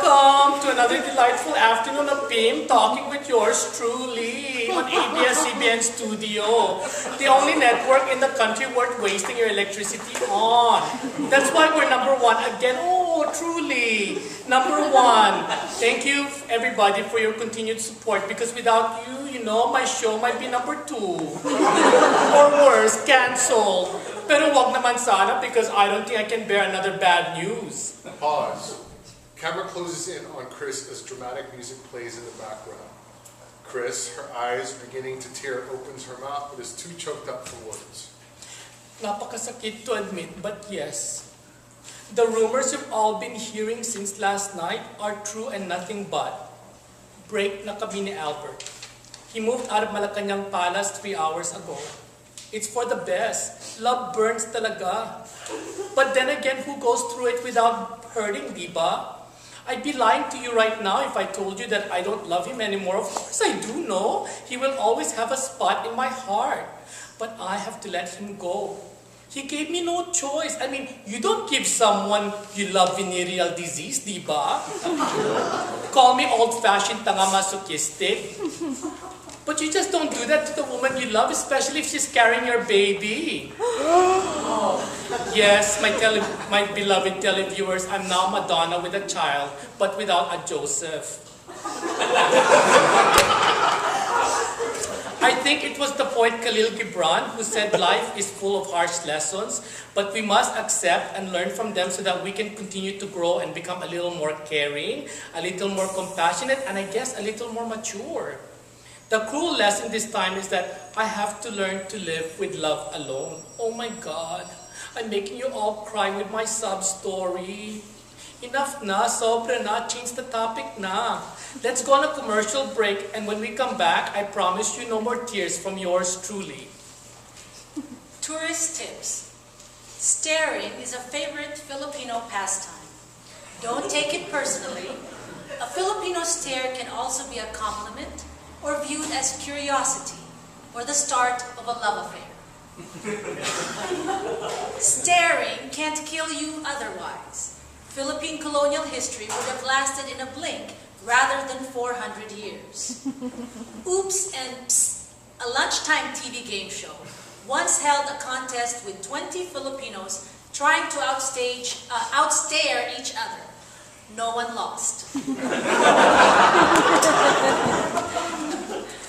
Welcome to another delightful afternoon of BIM, talking with yours truly on ABS-CBN Studio, the only network in the country worth wasting your electricity on. That's why we're #1 again. Oh, truly, #1. Thank you, everybody, for your continued support, because without you, you know, my show might be #2. Or worse, canceled. Pero wag naman sana, because I don't think I can bear another bad news. Pause. Camera closes in on Chris as dramatic music plays in the background. Chris, her eyes beginning to tear, opens her mouth but is too choked up for words. Napakasakit to admit, but yes. The rumors you've all been hearing since last night are true and nothing but. Break na kami ni Albert. He moved out of Malacanang Palace 3 hours ago. It's for the best. Love burns talaga. But then again, who goes through it without hurting, diba? I'd be lying to you right now if I told you that I don't love him anymore. Of course I do know. He will always have a spot in my heart. But I have to let him go. He gave me no choice. I mean, you don't give someone you love venereal disease, diba? Call me old-fashioned tanga masochistic. But you just don't do that to the woman you love, especially if she's carrying your baby. Yes, my beloved televiewers, I'm now Madonna with a child, but without a Joseph. I think it was the poet Khalil Gibran who said life is full of harsh lessons, but we must accept and learn from them so that we can continue to grow and become a little more caring, a little more compassionate, and I guess a little more mature. The cruel lesson this time is that I have to learn to live with love alone. Oh my God, I'm making you all cry with my sub-story. Enough na, sobra na, change the topic na. Let's go on a commercial break, and when we come back, I promise you no more tears from yours truly. Tourist tips. Staring is a favorite Filipino pastime. Don't take it personally. A Filipino stare can also be a compliment, or viewed as curiosity, or the start of a love affair. Staring can't kill you otherwise. Philippine colonial history would have lasted in a blink rather than 400 years. Oops and Psst, a lunchtime TV game show, once held a contest with 20 Filipinos trying to outstare each other. No one lost.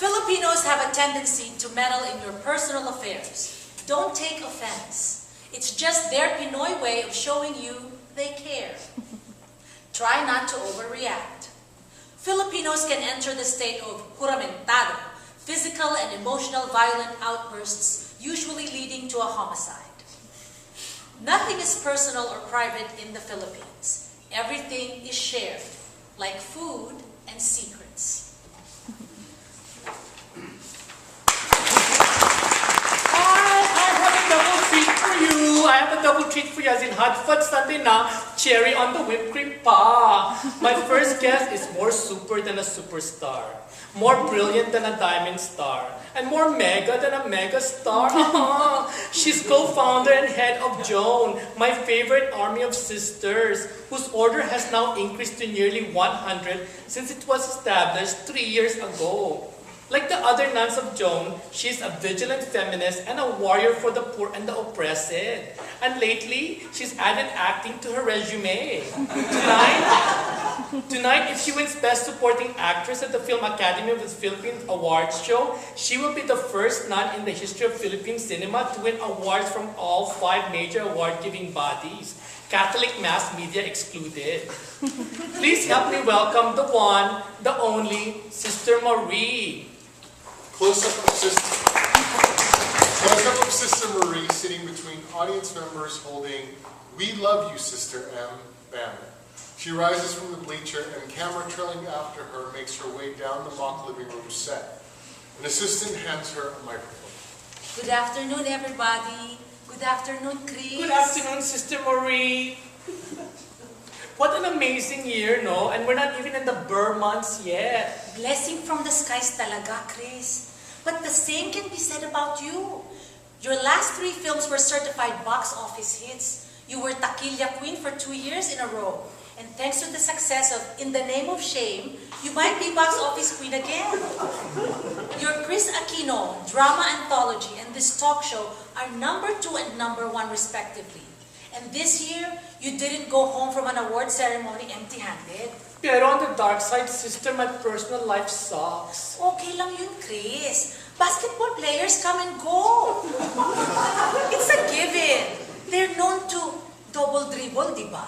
Filipinos have a tendency to meddle in your personal affairs. Don't take offense. It's just their Pinoy way of showing you they care. Try not to overreact. Filipinos can enter the state of juramentado, physical and emotional violent outbursts, usually leading to a homicide. Nothing is personal or private in the Philippines. Everything is shared, like food and secrets. I have a double treat for you, as in hot fudge sundae na, cherry on the whipped cream pa. My first guest is more super than a superstar, more brilliant than a diamond star, and more mega than a mega star. She's co-founder and head of Joan, my favorite army of sisters, whose order has now increased to nearly 100 since it was established 3 years ago. Like the other nuns of Joan, she's a vigilant feminist and a warrior for the poor and the oppressed. And lately, she's added acting to her resume. Tonight, if she wins Best Supporting Actress at the Film Academy of the Philippines Awards show, she will be the first nun in the history of Philippine cinema to win awards from all 5 major award-giving bodies, Catholic mass media excluded. Please help me welcome the one, the only, Sister Marie. Close-up of Sister Marie sitting between audience members holding "We Love You, Sister M" banner. She rises from the bleacher and camera trailing after her makes her way down the mock living room set. An assistant hands her a microphone. Good afternoon, everybody. Good afternoon, Chris. Good afternoon, Sister Marie. What an amazing year, no? And we're not even in the Burr months yet. Blessing from the skies talaga, Chris. But the same can be said about you. Your last 3 films were certified box office hits. You were Taquilla Queen for 2 years in a row. And thanks to the success of In the Name of Shame, you might be box office queen again. Your Chris Aquino drama anthology and this talk show are #2 and #1 respectively. And this year, you didn't go home from an award ceremony empty-handed. Pero on the dark side, sister, my personal life sucks. Okay lang yun, Chris. Basketball players come and go. It's a given. They're known to double dribble, di ba?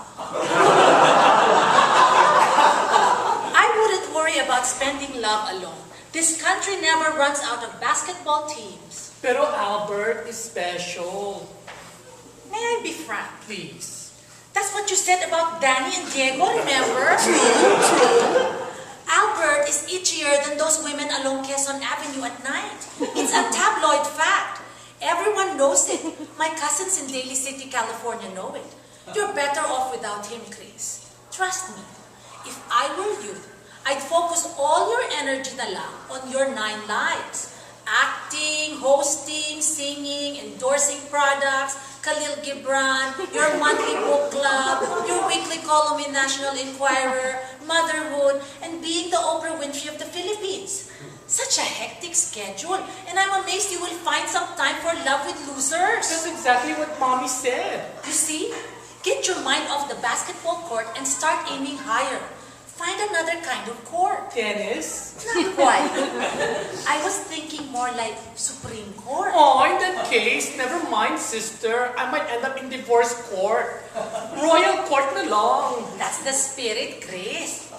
I wouldn't worry about spending love alone. This country never runs out of basketball teams. Pero Albert is special. May I be frank? Please. That's what you said about Danny and Diego, remember? Albert is itchier than those women along Quezon Avenue at night. It's a tabloid fact. Everyone knows it. My cousins in Daly City, California know it. You're better off without him, Chris. Trust me. If I were you, I'd focus all your energy na lang on your 9 lives. Acting, hosting, singing, endorsing products, Khalil Gibran, your monthly book club, your weekly column in National Enquirer, motherhood, and being the Oprah Winfrey of the Philippines. Such a hectic schedule, and I'm amazed you will find some time for love with losers. That's exactly what Mommy said. You see? Get your mind off the basketball court and start aiming higher. Find another kind of court. Tennis? Not quite. I was thinking more like Supreme Court. Oh, in that case, never mind, sister. I might end up in divorce court. Royal court na lang. That's the spirit, Chris.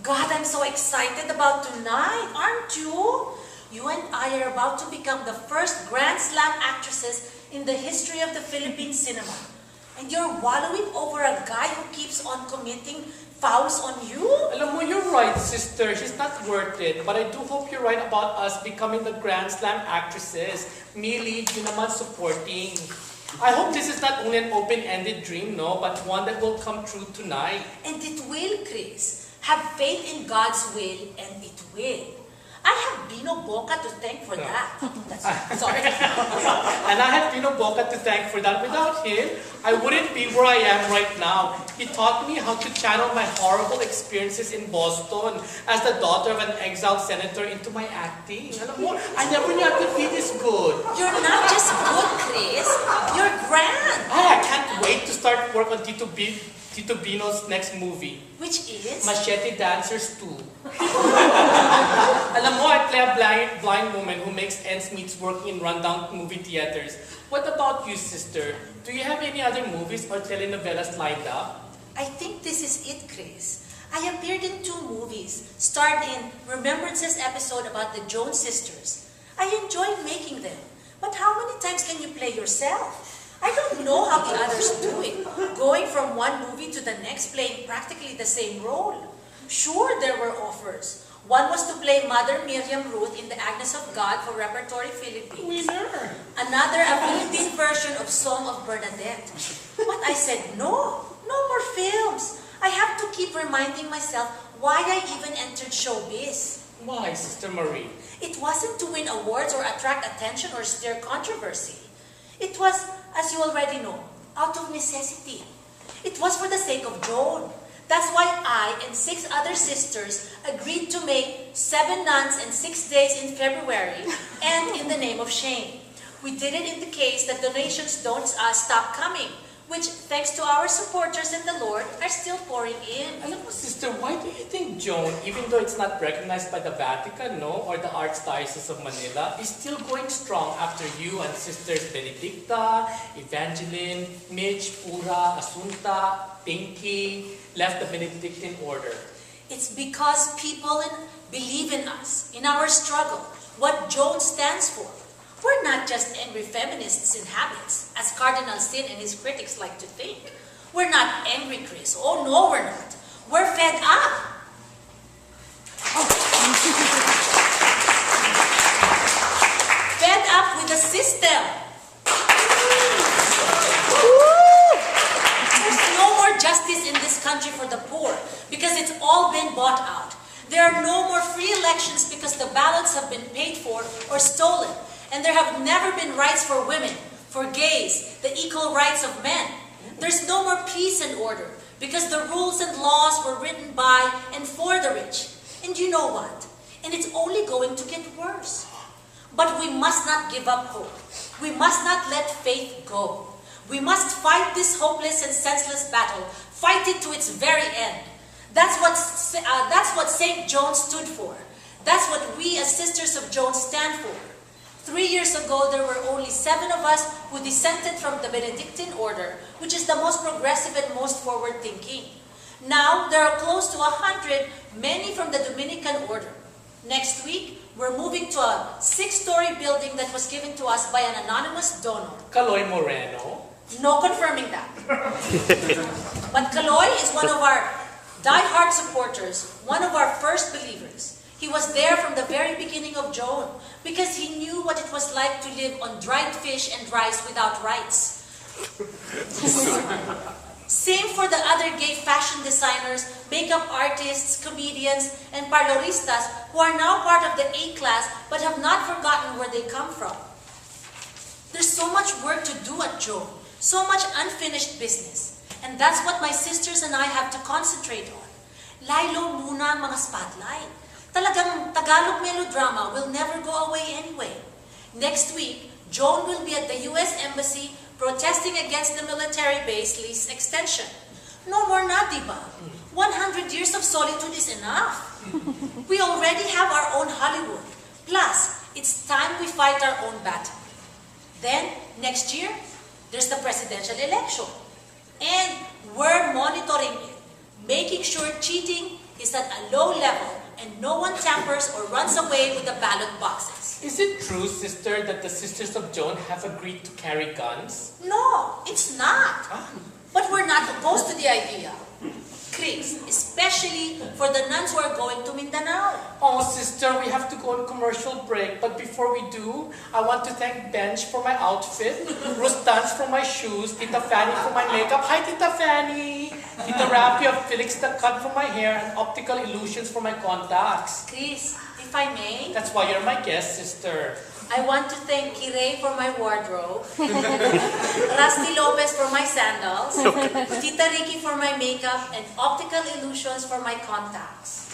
God, I'm so excited about tonight, aren't you? You and I are about to become the first Grand Slam actresses in the history of the Philippine cinema. And you're wallowing over a guy who keeps on committing fouls on you? Alam mo, you're right, sister. She's not worth it. But I do hope you're right about us becoming the Grand Slam actresses. Me lead, you naman supporting. I hope this is not only an open-ended dream, no, but one that will come true tonight. And it will, Chris. Have faith in God's will, and it will. I have Bino Boca to thank for that. Sorry. And I have Pino Boca to thank for that. Without him, I wouldn't be where I am right now. He taught me how to channel my horrible experiences in Boston as the daughter of an exiled senator into my acting. Alam mo, I never knew I could be this good. You're not just good, Chris. You're grand. I can't wait to start work on Tito Bino's next movie. Which is? Machete Dancers 2. Alam mo, I play a blind woman who makes ends meet working in rundown movie theaters. What about you, sister? Do you have any other movies or telenovelas lined up? I think this is it, Chris. I appeared in 2 movies, starred in Remembrances episode about the Jones sisters. I enjoyed making them. But how many times can you play yourself? I don't know how the others do it, going from one movie to the next playing practically the same role. Sure, there were offers. One was to play Mother Miriam Ruth in The Agnes of God for Repertory Philippines. Winner! Another, a Philippine version of Song of Bernadette. But I said, no more films. I have to keep reminding myself why I even entered showbiz. Why, Sister Marie? It wasn't to win awards or attract attention or stir controversy. It was, as you already know, out of necessity. It was for the sake of Joan. That's why I and 6 other sisters agreed to make 7 nuns and 6 days in February and In the Name of Shame. We did it in the case that donations don't stop coming, which, thanks to our supporters in the Lord, are still pouring in. Alam mo, sister, why do you think Joan, even though it's not recognized by the Vatican, no, or the Archdiocese of Manila, is still going strong after you and sisters Benedicta, Evangeline, Mitch, Pura, Asunta, Pinky left the Benedictine order? It's because people believe in us, in our struggle, what Joan stands for. We're not just angry feminists in habits, as Cardinal Sin and his critics like to think. We're not angry, Chris. Oh, no, we're not. We're fed up. Fed up with the system. There's no more justice in this country for the poor because it's all been bought out. There are no more free elections because the ballots have been paid for or stolen. And there have never been rights for women, for gays, the equal rights of men. There's no more peace and order Because the rules and laws were written by and for the rich. And you know what? And it's only going to get worse. But we must not give up hope. We must not let faith go. We must fight this hopeless and senseless battle. Fight it to its very end. That's what St. Joan stood for. That's what we as Sisters of Joan stand for. 3 years ago, there were only 7 of us who dissented from the Benedictine order, which is the most progressive and most forward-thinking. Now, there are close to 100, many from the Dominican order. Next week, we're moving to a 6-story building that was given to us by an anonymous donor. Kaloy Moreno. No confirming that. But Kaloy is one of our die-hard supporters, one of our first believers. He was there from the very beginning of Joan because he knew what it was like to live on dried fish and rice without rights. Same for the other gay fashion designers, makeup artists, comedians, and parloristas who are now part of the A class but have not forgotten where they come from. There's so much work to do at Joan, so much unfinished business. And that's what my sisters and I have to concentrate on. Laylo muna ang mga spotlight. Talagang Tagalog melodrama will never go away anyway. Next week, Joan will be at the U.S. Embassy protesting against the military base lease extension. No more na, diba? 100 years of solitude is enough. We already have our own Hollywood. Plus, it's time we fight our own battle. Then, next year, there's the presidential election. And we're monitoring it, making sure cheating is at a low level and no one tampers or runs away with the ballot boxes. Is it true, sister, that the Sisters of Joan have agreed to carry guns? No, it's not. But we're not opposed to the idea. Chris, especially for the nuns who are going to Mindanao. Oh, sister, we have to go on commercial break. But before we do, I want to thank Bench for my outfit, Rustans for my shoes, Tita Fanny for my makeup. Hi, Tita Fanny! Tita Rapi of Felix the Cut for my hair, and Optical Illusions for my contacts. Chris, if I may, That's why you're my guest, sister. I want to thank Kirei for my wardrobe, Rusty Lopez for my sandals, Tita Ricky for my makeup, and Optical Illusions for my contacts.